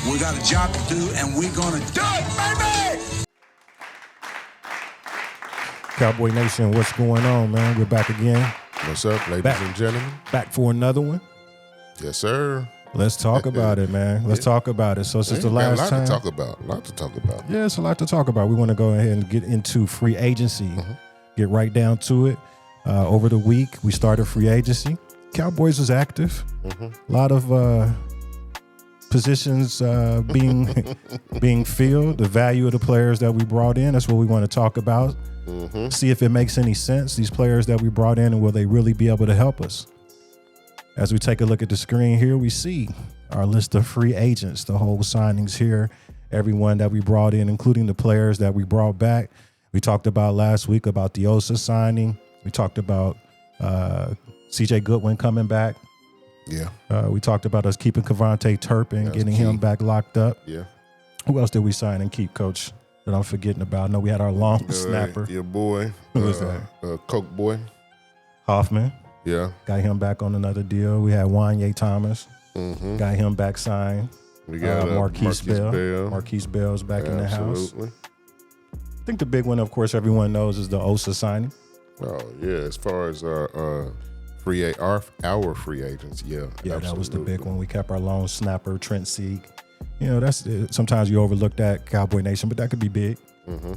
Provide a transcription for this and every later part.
We got a job to do, and we're going to do it, baby! Cowboy Nation, what's going on, man? We're back again. What's up, ladies and gentlemen? Back for another one. Yes, sir. Let's talk about it, man. Let's talk about it. So since the last time. A lot to talk about. Yeah, it's a lot to talk about. We want to go ahead and get into free agency. Get right down to it. Over the week, we started free agency. Cowboys was active. A lot of positions being filled. The value of the players that we brought in, that's what we want to talk about. See if it makes any sense, these players that we brought in, and will they really be able to help us? As we take a look at the screen here, we see our list of free agents, the whole signings here, everyone that we brought in, including the players that we brought back. We talked about last week about the Osa signing. We talked about CJ Goodwin coming back. Yeah. We talked about us keeping Cavante Turpin, getting him back locked up. Yeah. Who else did we sign and keep, Coach, that I'm forgetting about? I know we had our long snapper. Your boy. Who was that? Coke boy. Hoffman. Yeah. Got him back on another deal. We had Wanye Thomas. Got him back signed. We got Marquise Bell. Marquise Bell's back in the house. Absolutely. I think the big one, of course, everyone knows is the Osa signing. Oh, yeah. As far as our free agents, yeah. Yeah, that was the big one. We kept our long snapper, Trent Sieg. You know, that's sometimes you overlook that, Cowboy Nation, but that could be big.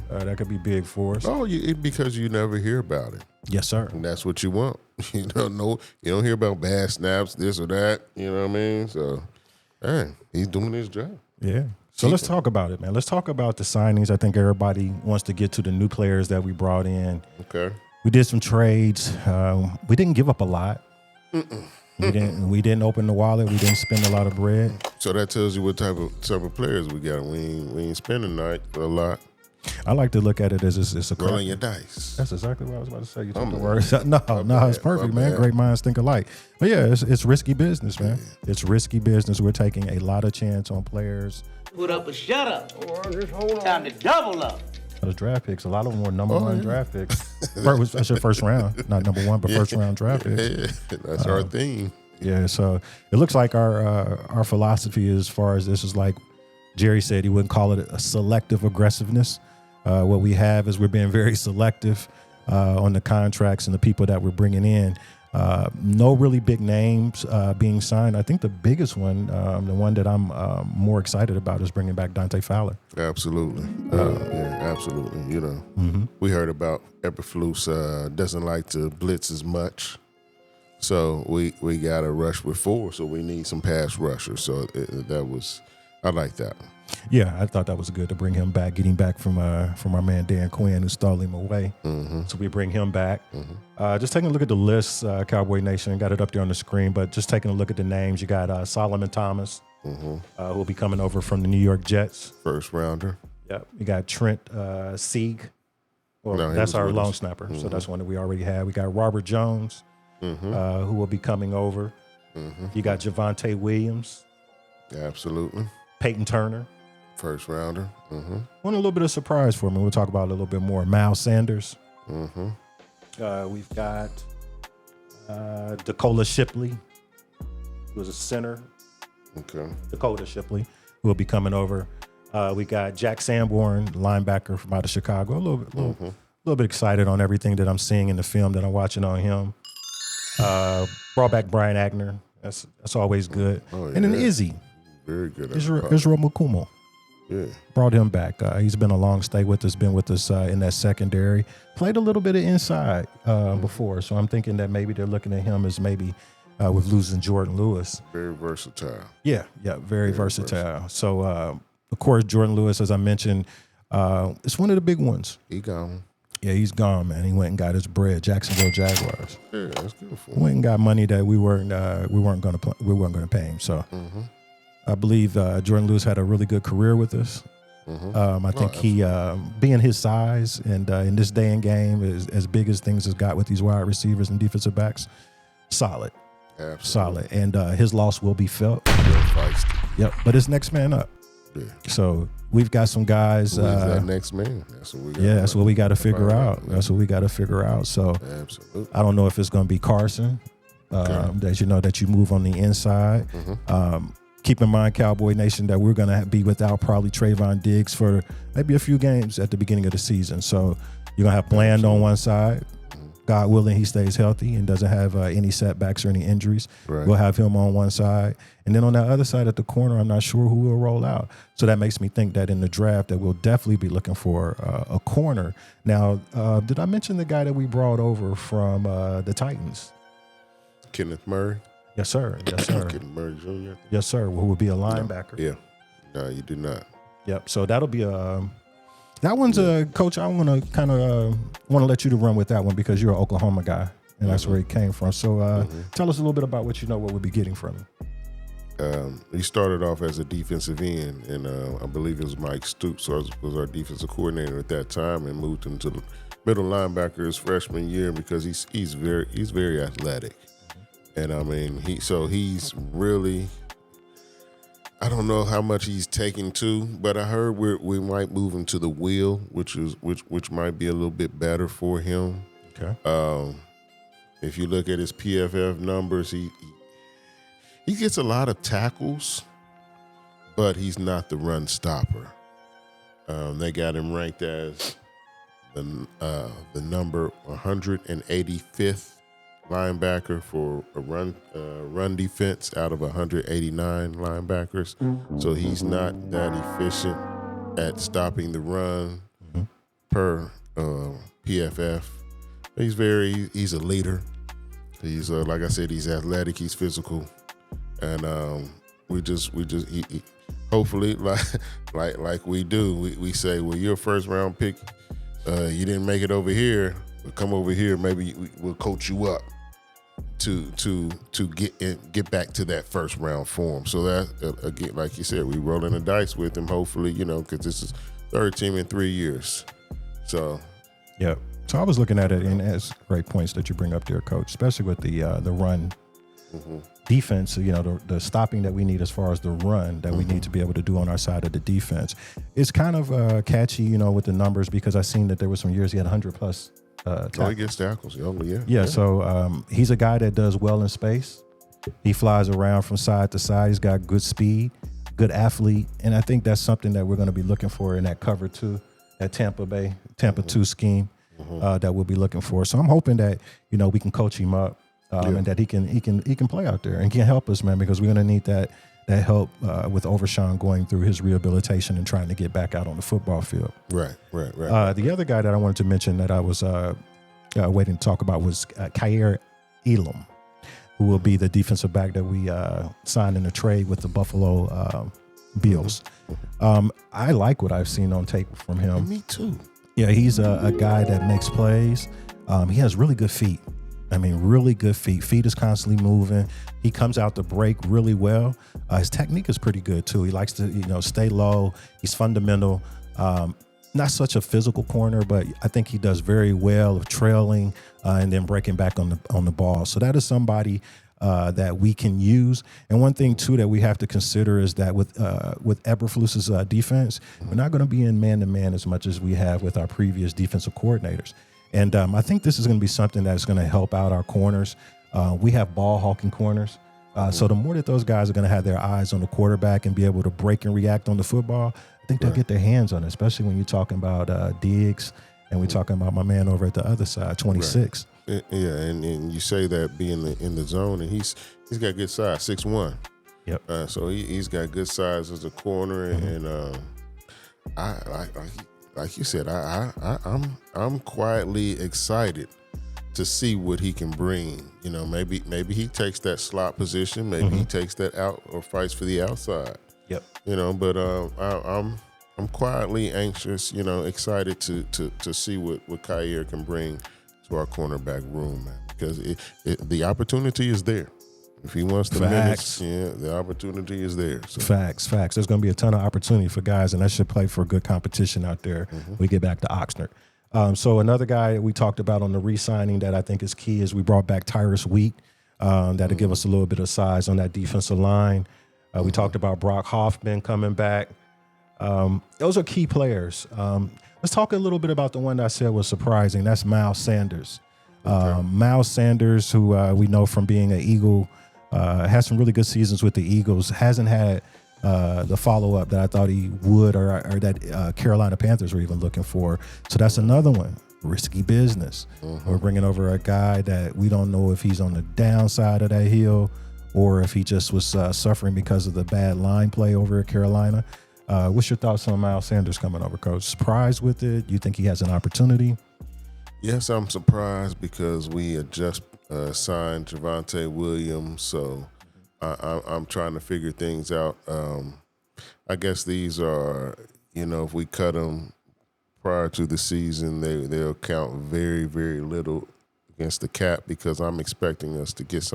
That could be big for us. Oh, because you never hear about it. Yes, sir. And that's what you want. You don't hear about bad snaps, this or that. You know what I mean? So, hey, he's doing his job. Yeah. So let's talk about it, man. Let's talk about the signings. I think everybody wants to get to the new players that we brought in. Okay. We did some trades. We didn't give up a lot. We didn't open the wallet. We didn't spend a lot of bread. So that tells you what type of players we got. We ain't spending a lot. I like to look at it as it's a rolling your dice. That's exactly what I was about to say. You took the words. No, it's perfect, man. Great minds think alike. But yeah, it's risky business, man. It's risky business. We're taking a lot of chance on players. Put up or shut up. Time to double up. Those draft picks, a lot of them were number one draft picks. That's your first round, not number one, but first round draft picks. Yeah, that's our theme. Yeah, so it looks like our philosophy as far as this is like Jerry said, he wouldn't call it a selective aggressiveness. What we have is we're being very selective on the contracts and the people that we're bringing in. No really big names being signed. I think the biggest one, the one that I'm more excited about, is bringing back Dante Fowler. Absolutely. Yeah, absolutely. You know, we heard about Eberflus doesn't like to blitz as much. So we got to rush with 4, so we need some pass rushers. So I like that. Yeah, I thought that was good to bring him back, getting back from our man Dan Quinn, who stole him away. So we bring him back. Just taking a look at the list, Cowboy Nation, got it up there on the screen, but just taking a look at the names, you got Solomon Thomas, who will be coming over from the New York Jets. First rounder. Yep. You got Trent Sieg. Well, that's our long snapper, so that's one that we already had. We got Robert Jones, who will be coming over. You got Javonte Williams. Absolutely. Peyton Turner. First rounder. One a little bit of surprise for me. We'll talk about it a little bit more. Miles Sanders. We've got Dakota Shipley, who is a center. Okay. Dakota Shipley, who will be coming over. We got Jack Sanborn, linebacker from out of Chicago. A little bit excited on everything that I'm seeing in the film that I'm watching on him. Brought back Brian Agner. That's always good. Oh, yeah. And then Izzy. Very good. Israel Mukumo. Yeah. Brought him back. He's been a long stay with us, been with us in that secondary. Played a little bit of inside before, so I'm thinking that maybe they're looking at him as maybe with losing Jordan Lewis. Very versatile. Yeah, very versatile. So, of course, Jordan Lewis, as I mentioned, is one of the big ones. He gone. Yeah, he's gone, man. He went and got his bread. Jacksonville Jaguars. Yeah, that's good for him. Went and got money that we weren't going to pay him. So. I believe Jordan Lewis had a really good career with us. I think he, being his size and in this day and game, is as big as things has got with these wide receivers and defensive backs, solid. Absolutely. Solid. And his loss will be felt. Yep. But it's next man up. Yeah. So we've got some guys. Who is that next man? That's what we got. Yeah, that's what we got to figure out. That's what we got to figure out. So absolutely. I don't know if it's going to be Carson, that you move on the inside. keep in mind, Cowboy Nation, that we're going to be without probably Trayvon Diggs for maybe a few games at the beginning of the season. So you're going to have Bland on one side. God willing, he stays healthy and doesn't have any setbacks or any injuries. Right. We'll have him on one side. And then on that other side at the corner, I'm not sure who will roll out. So that makes me think that in the draft that we'll definitely be looking for a corner. Now, did I mention the guy that we brought over from the Titans? Kenneth Murray. Yes, sir. Yes, sir. Kenneth Murray Jr. Yes, sir. Who would be a linebacker. Yeah. No, you do not. Yep. So that'll be that one's a coach. I want to kind of want to let you to run with that one because you're an Oklahoma guy and that's where he came from. So tell us a little bit about what we'll be getting from him. He started off as a defensive end, and I believe it was Mike Stoops was our defensive coordinator at that time, and moved him to the middle linebacker his freshman year because he's very athletic, and I mean he's really. I don't know how much he's taking to, but I heard we might move him to the wheel, which might be a little bit better for him. Okay. If you look at his PFF numbers, he gets a lot of tackles, but he's not the run stopper. They got him ranked as the number 185th linebacker for a run defense out of 189 linebackers. So he's not that efficient at stopping the run per PFF. He's a leader. He's like I said, he's athletic, he's physical, and we just hopefully like we do. We say, well, you're a first round pick. You didn't make it over here. Come over here. Maybe we'll coach you up to get back to that first round form. So that again, like you said, we rolling the dice with him. Hopefully, because this is third team in 3 years. So, yeah. So I was looking at it, and it's great points that you bring up there, Coach, especially with the run defense. The stopping that we need as far as the run that we need to be able to do on our side of the defense. It's kind of catchy, with the numbers because I seen that there were some years he had 100 plus. He gets tackles. Yeah. So he's a guy that does well in space. He flies around from side to side. He's got good speed, good athlete, and I think that's something that we're going to be looking for in that cover 2, that Tampa 2 scheme. That we'll be looking for. So I'm hoping that we can coach him up and that he can play out there and can help us, man, because we're going to need that help with Overshawn going through his rehabilitation and trying to get back out on the football field. Right. The other guy that I wanted to mention that I was waiting to talk about was Kaiir Elam, who will be the defensive back that we signed in a trade with the Buffalo Bills. I like what I've seen on tape from him. Me too. Yeah, he's a guy that makes plays. He has really good feet. Really good feet. Feet is constantly moving. He comes out the break really well. His technique is pretty good too. He likes to, stay low. He's fundamental. Not such a physical corner, but I think he does very well of trailing and then breaking back on the ball. So that is somebody that we can use. And one thing too that we have to consider is that with Eberflus's defense, we're not going to be in man-to-man as much as we have with our previous defensive coordinators. And I think this is going to be something that's going to help out our corners. We have ball-hawking corners. So the more that those guys are going to have their eyes on the quarterback and be able to break and react on the football, I think they'll get their hands on it, especially when you're talking about Diggs and we're talking about my man over at the other side, 26. Right. Yeah, and you say that being in the zone, and he's got good size, 6'1". Yep. So he's got good size as a corner, and I like you said, I'm quietly excited to see what he can bring. Maybe he takes that slot position, maybe he takes that out or fights for the outside. Yep. But I'm quietly anxious, excited to see what Kaiir can bring to our cornerback room, man, because the opportunity is there. If he wants the minutes, the opportunity is there. So. Facts. There's going to be a ton of opportunity for guys, and that should play for good competition out there when we get back to Oxnard. So another guy we talked about on the re-signing that I think is key is we brought back Tyrus Wheat. That'll give us a little bit of size on that defensive line. We talked about Brock Hoffman coming back. Those are key players. Let's talk a little bit about the one that I said was surprising. That's Miles Sanders. Miles Sanders, who we know from being an Eagle Had some really good seasons with the Eagles. Hasn't had the follow-up that I thought he would or that Carolina Panthers were even looking for. So that's another one. Risky business. We're bringing over a guy that we don't know if he's on the downside of that hill or if he just was suffering because of the bad line play over at Carolina. What's your thoughts on Miles Sanders coming over, Coach? Surprised with it? You think he has an opportunity? Yes, I'm surprised because we had just signed Javonte Williams, so I'm trying to figure things out. I guess these are, if we cut them prior to the season, they'll count very, very little against the cap because I'm expecting us to get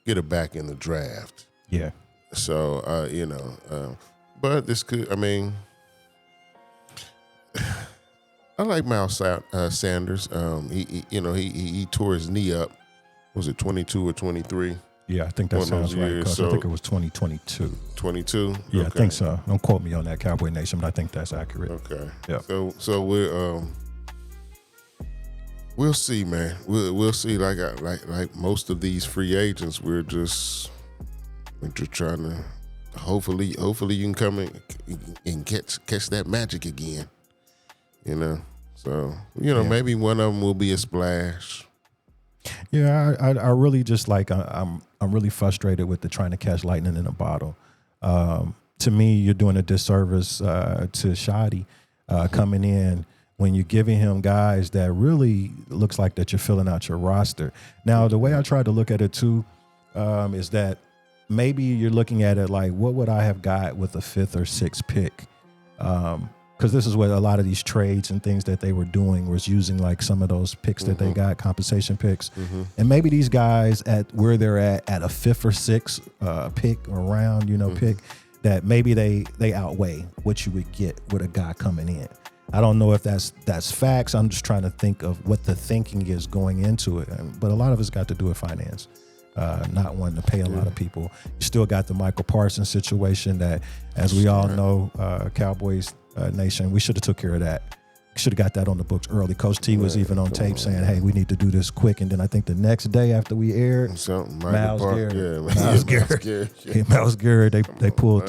it back in the draft. Yeah. So, but this could, I like Miles Sanders. He tore his knee up. Was it 22 or 23? Yeah, I think that sounds right, Coach. I think it was 2022. 22? Yeah, okay. I think so. Don't quote me on that, Cowboy Nation, but I think that's accurate. Okay. Yeah. So we'll see, man. We'll see. Like most of these free agents, we're just trying to. Hopefully you can come in and catch that magic again. So maybe one of them will be a splash. Yeah, I really just I'm really frustrated with the trying to catch lightning in a bottle. To me, you're doing a disservice to Shadi coming in when you're giving him guys that really looks like that you're filling out your roster. Now, the way I tried to look at it too is that maybe you're looking at it like, what would I have got with a 5th or 6th pick? Because this is what a lot of these trades and things that they were doing was using like some of those picks that they got, compensation picks. And maybe these guys at where they're at a 5th or 6th pick or round, pick, that maybe they outweigh what you would get with a guy coming in. I don't know if that's facts. I'm just trying to think of what the thinking is going into it. But a lot of it's got to do with finance. Not wanting to pay a lot of people. You still got the Michael Parsons situation that, as we all know, Cowboys Nation, we should have took care of that. Should have got that on the books early. Coach T was even on tape saying, hey, we need to do this quick. And then I think the next day after we aired, Miles Garrett, they pulled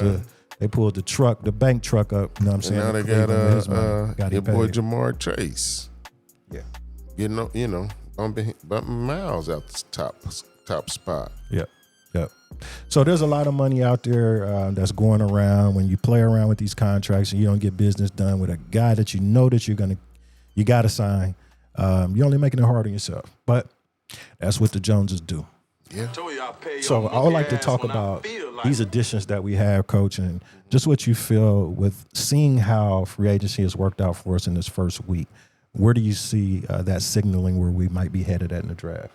the truck, the bank truck up. You know what I'm saying? Now they got your boy Jamar Chase. Yeah. Bumping Miles out the top spot. Yep. So there's a lot of money out there that's going around when you play around with these contracts and you don't get business done with a guy that you know that you got to sign. You're only making it hard on yourself. But that's what the Joneses do. Yeah. So I would like to talk about these additions that we have, Coach, and just what you feel with seeing how free agency has worked out for us in this first week. Where do you see that signaling where we might be headed at in the draft?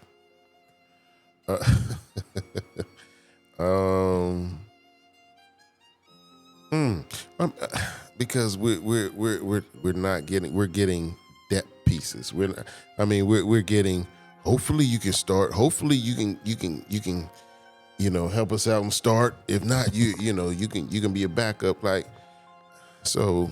Because we're getting depth pieces. We're getting. Hopefully you can start. Hopefully you can help us out and start. If not, you can be a backup. Like so.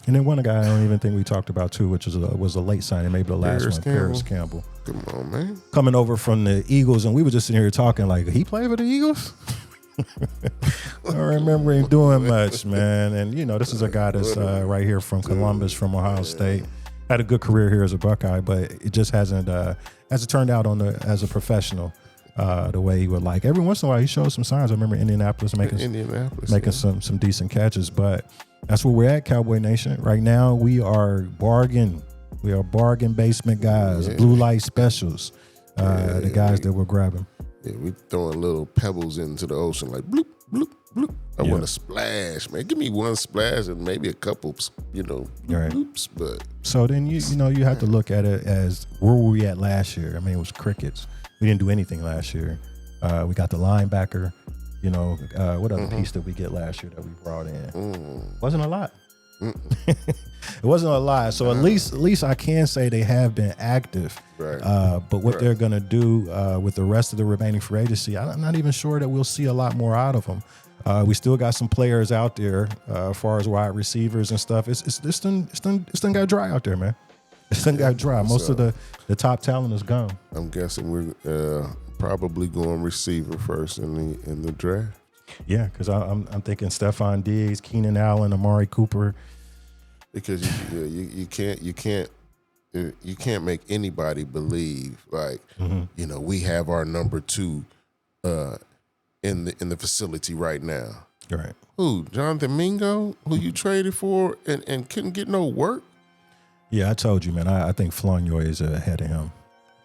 And then one guy I don't even think we talked about too, which was a late signing, maybe the last one, Paris Campbell. Come on, man. Coming over from the Eagles, and we were just sitting here talking like, he played for the Eagles? I don't remember him doing much, man. And, this is a guy that's right here from Columbus, from Ohio State. Had a good career here as a Buckeye, but it just hasn't turned out as a professional the way he would like. Every once in a while, he shows some signs. I remember Indianapolis making some decent catches, but that's where we're at, Cowboy Nation. Right now, we are bargain. We are bargain basement guys, blue light specials, the guys that we're grabbing. Yeah, we throwing little pebbles into the ocean like bloop, bloop, bloop. I want to splash, man. Give me one splash and maybe a couple, bloops. But so then you have to look at it as where were we at last year? I mean, it was crickets. We didn't do anything last year. We got the linebacker. What other piece did we get last year that we brought in? Wasn't a lot. It wasn't a lot. So at least I can say they have been active. Right. But what they're going to do with the rest of the remaining free agency, I'm not even sure that we'll see a lot more out of them. We still got some players out there as far as wide receivers and stuff. It's done got dry out there, man. It's done got dry. Most of the top talent is gone. I'm guessing we're probably going receiver first in the draft. Yeah, because I'm thinking Stephon Diggs, Keenan Allen, Amari Cooper. Because you can't make anybody believe like we have our number 2 in the facility right now. Right. Who? Jonathan Mingo, who you traded for and couldn't get no work? Yeah, I told you, man. I think Flonyoy is ahead of him.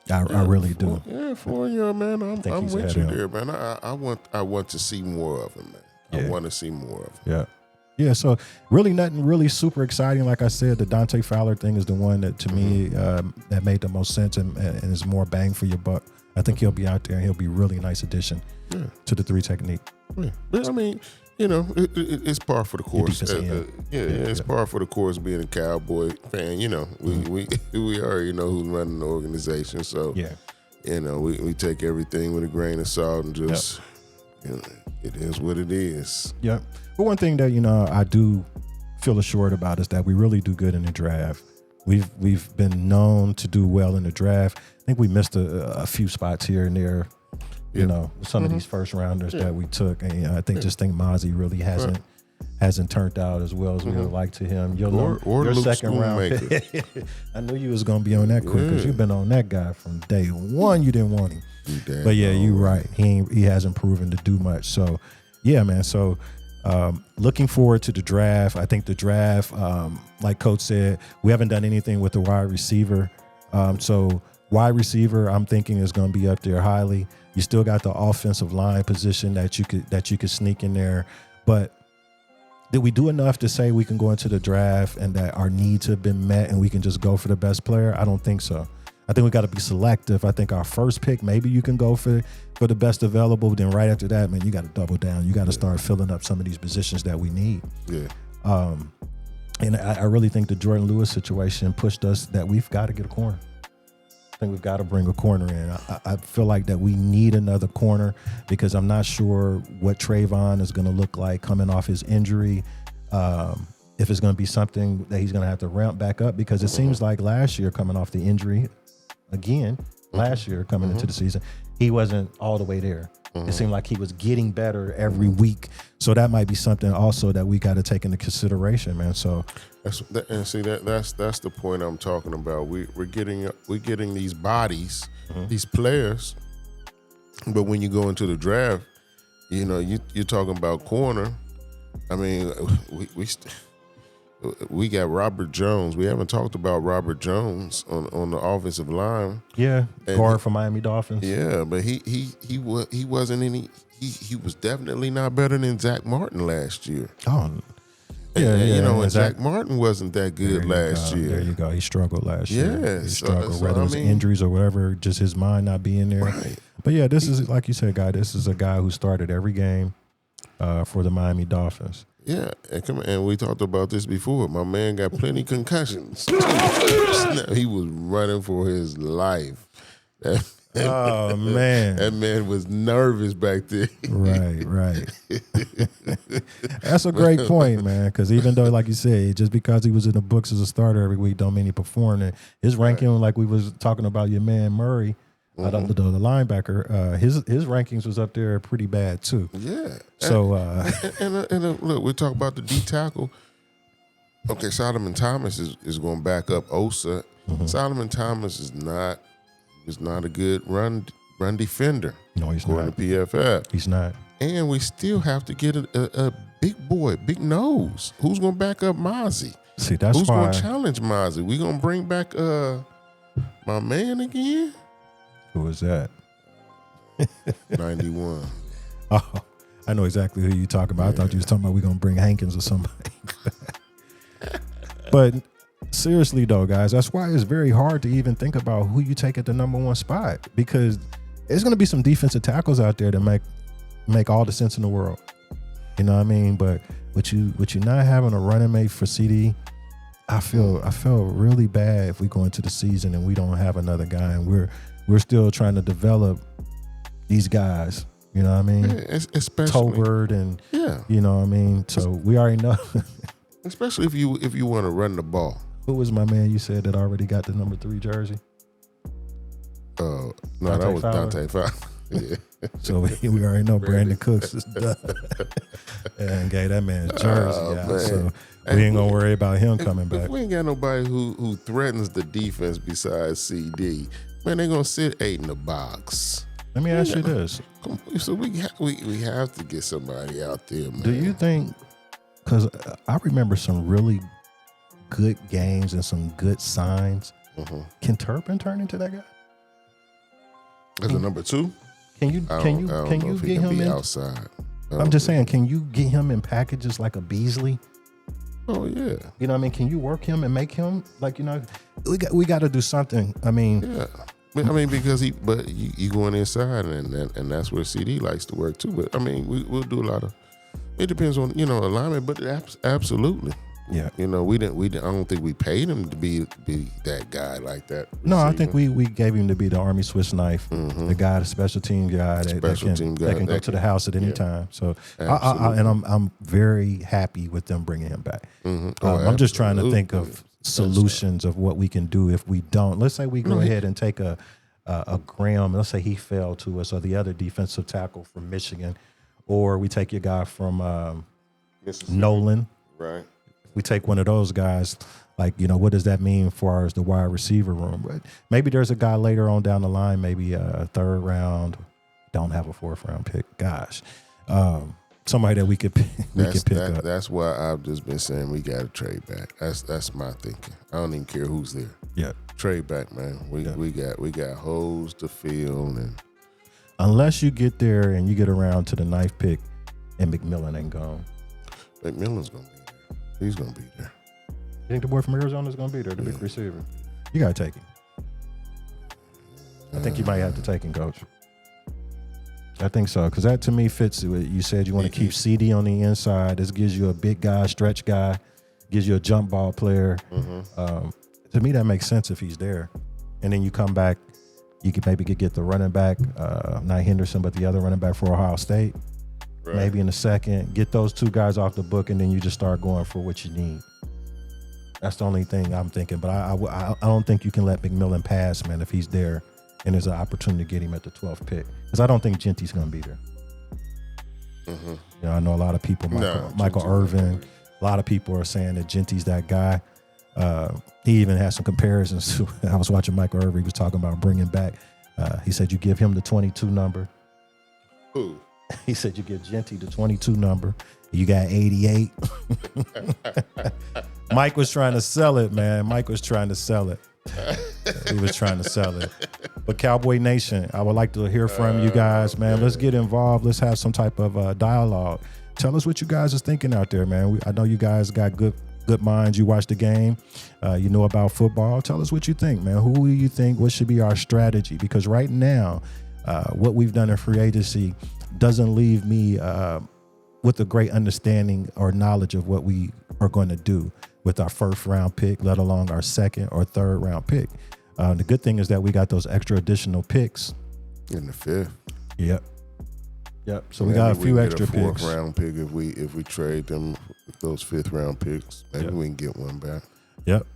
I really do. Flonyoy, man. I'm with you there, man. I want to see more of him, man. Yeah. I want to see more of him. Yeah. Yeah, so really nothing really super exciting. Like I said, the Dante Fowler thing is the one that, to me, that made the most sense and is more bang for your buck. I think he'll be out there and he'll be a really nice addition to the 3 technique. Yeah. But, I mean, it's par for the course. It's par for the course being a Cowboy fan. We already know who's running the organization. So, we take everything with a grain of salt and just, it is what it is. Yeah. But one thing that, I do feel assured about is that we really do good in the draft. We've been known to do well in the draft. I think we missed a few spots here and there, some of these first rounders that we took. And I think Mozzie really hasn't turned out as well as we would like to him. Your second round pick. I knew you was going to be on that quick because you've been on that guy from day one. You didn't want him. But yeah, you're right. He hasn't proven to do much. So yeah, man. So looking forward to the draft. I think the draft, like Coach said, we haven't done anything with the wide receiver. So wide receiver, I'm thinking is going to be up there highly. You still got the offensive line position that you could sneak in there. But did we do enough to say we can go into the draft and that our needs have been met and we can just go for the best player? I don't think so. I think we got to be selective. I think our first pick, maybe you can go for the best available. Then right after that, man, you got to double down. You got to start filling up some of these positions that we need. Yeah. And I really think the Jordan Lewis situation pushed us that we've got to get a corner. I think we've got to bring a corner in. I feel like that we need another corner because I'm not sure what Trayvon is going to look like coming off his injury. If it's going to be something that he's going to have to ramp back up because it seems like last year coming off the injury, last year coming into the season, he wasn't all the way there. It seemed like he was getting better every week. So that might be something also that we got to take into consideration, man. So that's the point I'm talking about. We're getting these bodies, these players, but when you go into the draft, you're talking about corner. I mean, we got Robert Jones. We haven't talked about Robert Jones on the offensive line. Yeah, guard for Miami Dolphins. Yeah, but he wasn't any. He was definitely not better than Zach Martin last year. Oh, and Zach Martin wasn't that good last year. There you go. He struggled last year. Yeah, he struggled, whether it was injuries or whatever, just his mind not being there. Right. But yeah, this is like you said, guy. This is a guy who started every game for the Miami Dolphins. Yeah, and we talked about this before. My man got plenty of concussions. He was running for his life. Oh, man. That man was nervous back there. Right. That's a great point, man, because even though, like you said, just because he was in the books as a starter every week don't mean he performed. And his ranking, like we was talking about your man Murray, the linebacker, his rankings was up there pretty bad too. Yeah. So and look, we talk about the D tackle. Okay, Solomon Thomas is going to back up Osa. Solomon Thomas is not a good run defender. No, he's according not. To PFF. He's not. And we still have to get a big boy, big nose. Who's going to back up Mozzie? See, that's who's why. Who's going to challenge Mozzie? We going to bring back my man again? Who is that? 91. Oh, I know exactly who you're talking about. I thought you was talking about we're going to bring Hankins or somebody. But seriously, though, guys, that's why it's very hard to even think about who you take at the number 1 spot because there's going to be some defensive tackles out there that make all the sense in the world. You know what I mean? But with you not having a running mate for CD, I feel really bad if we go into the season and we don't have another guy and we're still trying to develop these guys. You know what I mean? Yeah, especially Tolbert and you know what I mean? So we already know. Especially if you want to run the ball. Who was my man you said that already got the number 3 jersey? No, that was Dante Fowler. So we already know Brandon Cooks is done. And gave that man his jersey out. Man. So we ain't going to worry about him coming back. If we ain't got nobody who threatens the defense besides CD, man, they going to sit 8 in the box. Let me ask you this. So we have to get somebody out there, man. Do you think, because I remember some really good games and some good signs. Can Turpin turn into that guy? As a number 2? Can you get him in outside? I'm just saying, can you get him in packages like a Beasley? Oh yeah. You know what I mean? Can you work him and make him like, you know, we got to do something. I mean, yeah. I mean, because you going inside and that's where CD likes to work too. But I mean, we'll do a lot of. It depends on alignment, but absolutely. Yeah. I don't think we paid him to be that guy like that. No, I think we gave him to be the Army Swiss knife, the guy, the special team guy that can go to the house at any time. So, I'm very happy with them bringing him back. I'm just trying to think of solutions of what we can do if we don't. Let's say we go ahead and take a Graham. Let's say he fell to us, or the other defensive tackle from Michigan, or we take your guy from Nolan. Right. We take one of those guys, like, what does that mean for the wide receiver room? But maybe there's a guy later on down the line, maybe a 3rd round, don't have a 4th round pick. Gosh, somebody that we could pick up. That's why I've just been saying we got to trade back. That's my thinking. I don't even care who's there. Yeah, trade back, man. We got holes to fill, and unless you get there and you get around to the 9th pick, and McMillan ain't gone. McMillan's gonna be there. He's gonna be there. You think the boy from Arizona is gonna be there, the big receiver? You gotta take him. I think you might have to take him, Coach. I think so, because that to me fits. You said you want to keep CD on the inside. This gives you a big guy, stretch guy, gives you a jump ball player. To me, that makes sense if he's there. And then you come back, you could maybe get the running back, not Henderson, but the other running back for Ohio State. Right. Maybe in the second, get those 2 guys off the book, and then you just start going for what you need. That's the only thing I'm thinking. But I don't think you can let McMillan pass, man, if he's there and there's an opportunity to get him at the 12th pick. Because I don't think Genty's going to be there. I know a lot of people, Michael Irvin, a lot of people are saying that Genty's that guy. He even had some comparisons to, I was watching Michael Irvin, he was talking about bringing back. He said you give him the 22 number. Who? He said you give Genty the 22 number. You got 88. Mike was trying to sell it, man. Mike was trying to sell it. He was trying to sell it. But Cowboy Nation, I would like to hear from you guys, man. Let's get involved. Let's have some type of dialogue. Tell us what you guys is thinking out there, man. I know you guys got good minds. You watch the game. You know about football. Tell us what you think, man. Who do you think? What should be our strategy? Because right now, what we've done in free agency doesn't leave me with a great understanding or knowledge of what we are going to do with our 1st round pick, let alone our 2nd or 3rd round pick. The good thing is that we got those extra additional picks in the 5th. Yep. So we got a few extra picks. 4th picks. round pick if we trade them those 5th round picks. Maybe we can get one back. Yep.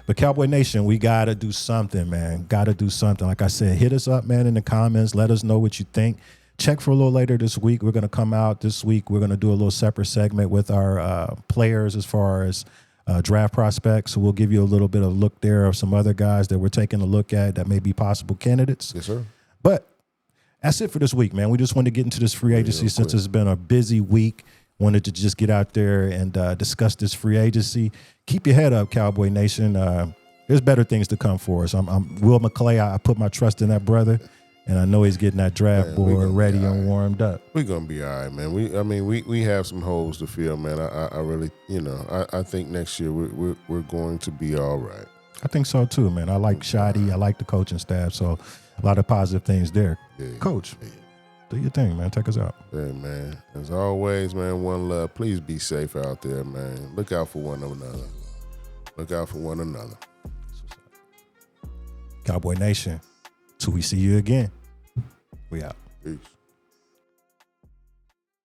But Cowboy Nation, we got to do something, man. Got to do something. Like I said, hit us up, man, in the comments. Let us know what you think. Check for a little later this week. We're going to come out this week. We're going to do a little separate segment with our players as far as draft prospects. So we'll give you a little bit of look there of some other guys that we're taking a look at that may be possible candidates. Yes, sir. But that's it for this week, man. We just wanted to get into this free agency since it's been a busy week. Wanted to just get out there and discuss this free agency. Keep your head up, Cowboy Nation. There's better things to come for us. I'm Will McClay. I put my trust in that brother. And I know he's getting that draft board ready and warmed up. We're gonna be all right, man. We have some holes to fill, man. I really, I think next year we're going to be all right. I think so too, man. I like Shotty. I like the coaching staff. So a lot of positive things there. Yeah. Coach, do your thing, man. Take us out. Yeah, man. As always, man, one love. Please be safe out there, man. Look out for one another. Look out for one another. Cowboy Nation, till we see you again. We out. Peace.